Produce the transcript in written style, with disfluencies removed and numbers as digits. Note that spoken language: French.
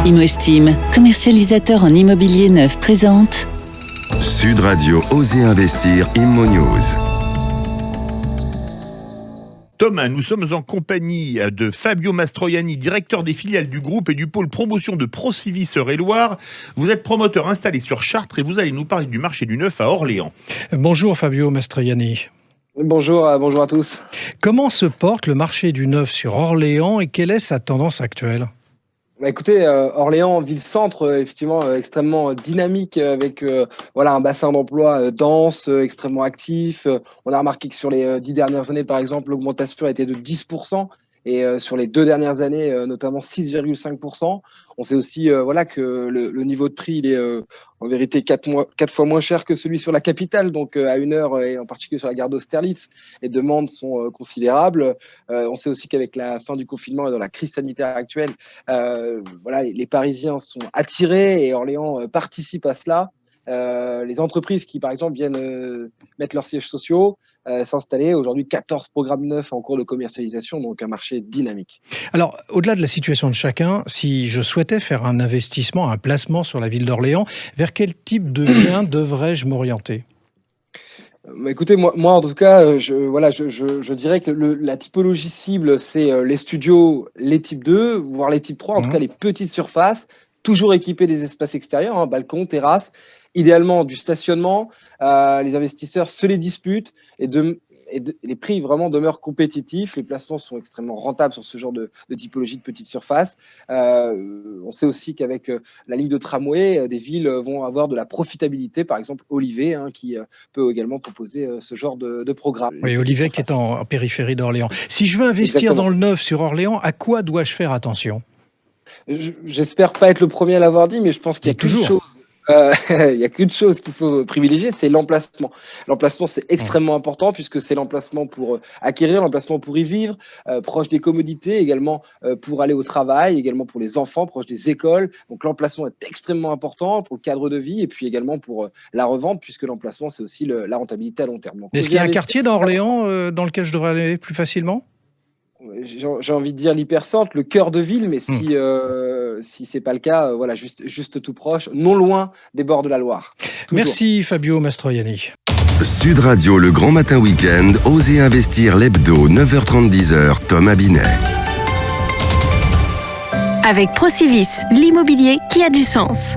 ImoEstime, commercialisateur en immobilier neuf, présente Sud Radio Osez Investir Immo News. Thomas, nous sommes en compagnie de Fabio Mastroianni, directeur des filiales du groupe et du pôle promotion de Procivis Eure-et-Loir. Vous êtes promoteur installé sur Chartres et vous allez nous parler du marché du neuf à Orléans. Bonjour Fabio Mastroianni. Bonjour à tous. Comment se porte le marché du neuf sur Orléans et quelle est sa tendance actuelle ? Écoutez, Orléans, ville-centre, effectivement extrêmement dynamique avec un bassin d'emploi dense, extrêmement actif. On a remarqué que sur les 10 dernières années, par exemple, l'augmentation a été de 10%. Et sur les 2 dernières années, notamment 6,5%. On sait aussi que le niveau de prix il est en vérité 4 fois moins cher que celui sur la capitale, donc à 1 heure, et en particulier sur la gare d'Austerlitz. Les demandes sont considérables. On sait aussi qu'avec la fin du confinement et dans la crise sanitaire actuelle, les Parisiens sont attirés et Orléans participe à cela. Les entreprises qui, par exemple, viennent mettre leurs sièges sociaux, s'installer. Aujourd'hui, 14 programmes neufs en cours de commercialisation, donc un marché dynamique. Alors, au-delà de la situation de chacun, si je souhaitais faire un investissement, un placement sur la ville d'Orléans, vers quel type de bien devrais-je m'orienter ? Écoutez, moi en tout cas, je dirais que la typologie cible, c'est les studios, les types 2, voire les types 3, en tout cas les petites surfaces, toujours équipés des espaces extérieurs, balcons, terrasses, idéalement du stationnement. Les investisseurs se les disputent et les prix vraiment demeurent compétitifs. Les placements sont extrêmement rentables sur ce genre de typologie de petite surface. On sait aussi qu'avec la ligne de tramway, des villes vont avoir de la profitabilité. Par exemple, Olivet, qui peut également proposer ce genre de programme. Oui, Olivet qui est en périphérie d'Orléans. Si je veux investir Exactement. dans le neuf sur Orléans, à quoi dois-je faire attention ? J'espère pas être le premier à l'avoir dit, mais je pense qu'il y a qu'une chose. Il y a qu'une chose qu'il faut privilégier, c'est l'emplacement. L'emplacement, c'est extrêmement important puisque c'est l'emplacement pour acquérir, l'emplacement pour y vivre, proche des commodités, également pour aller au travail, également pour les enfants, proche des écoles. Donc l'emplacement est extrêmement important pour le cadre de vie et puis également pour la revente puisque l'emplacement, c'est aussi la rentabilité à long terme. Donc, est-ce qu'il y a un quartier d'Orléans dans lequel je devrais aller plus facilement ? J'ai envie de dire l'hypercentre, le cœur de ville, mais si c'est pas le cas, juste tout proche, non loin des bords de la Loire. Toujours. Merci Fabio Mastroianni. Sud Radio, le grand matin week-end, Osez Investir l'hebdo, 9h30, 10h, Thomas Binet. Avec Procivis, l'immobilier qui a du sens.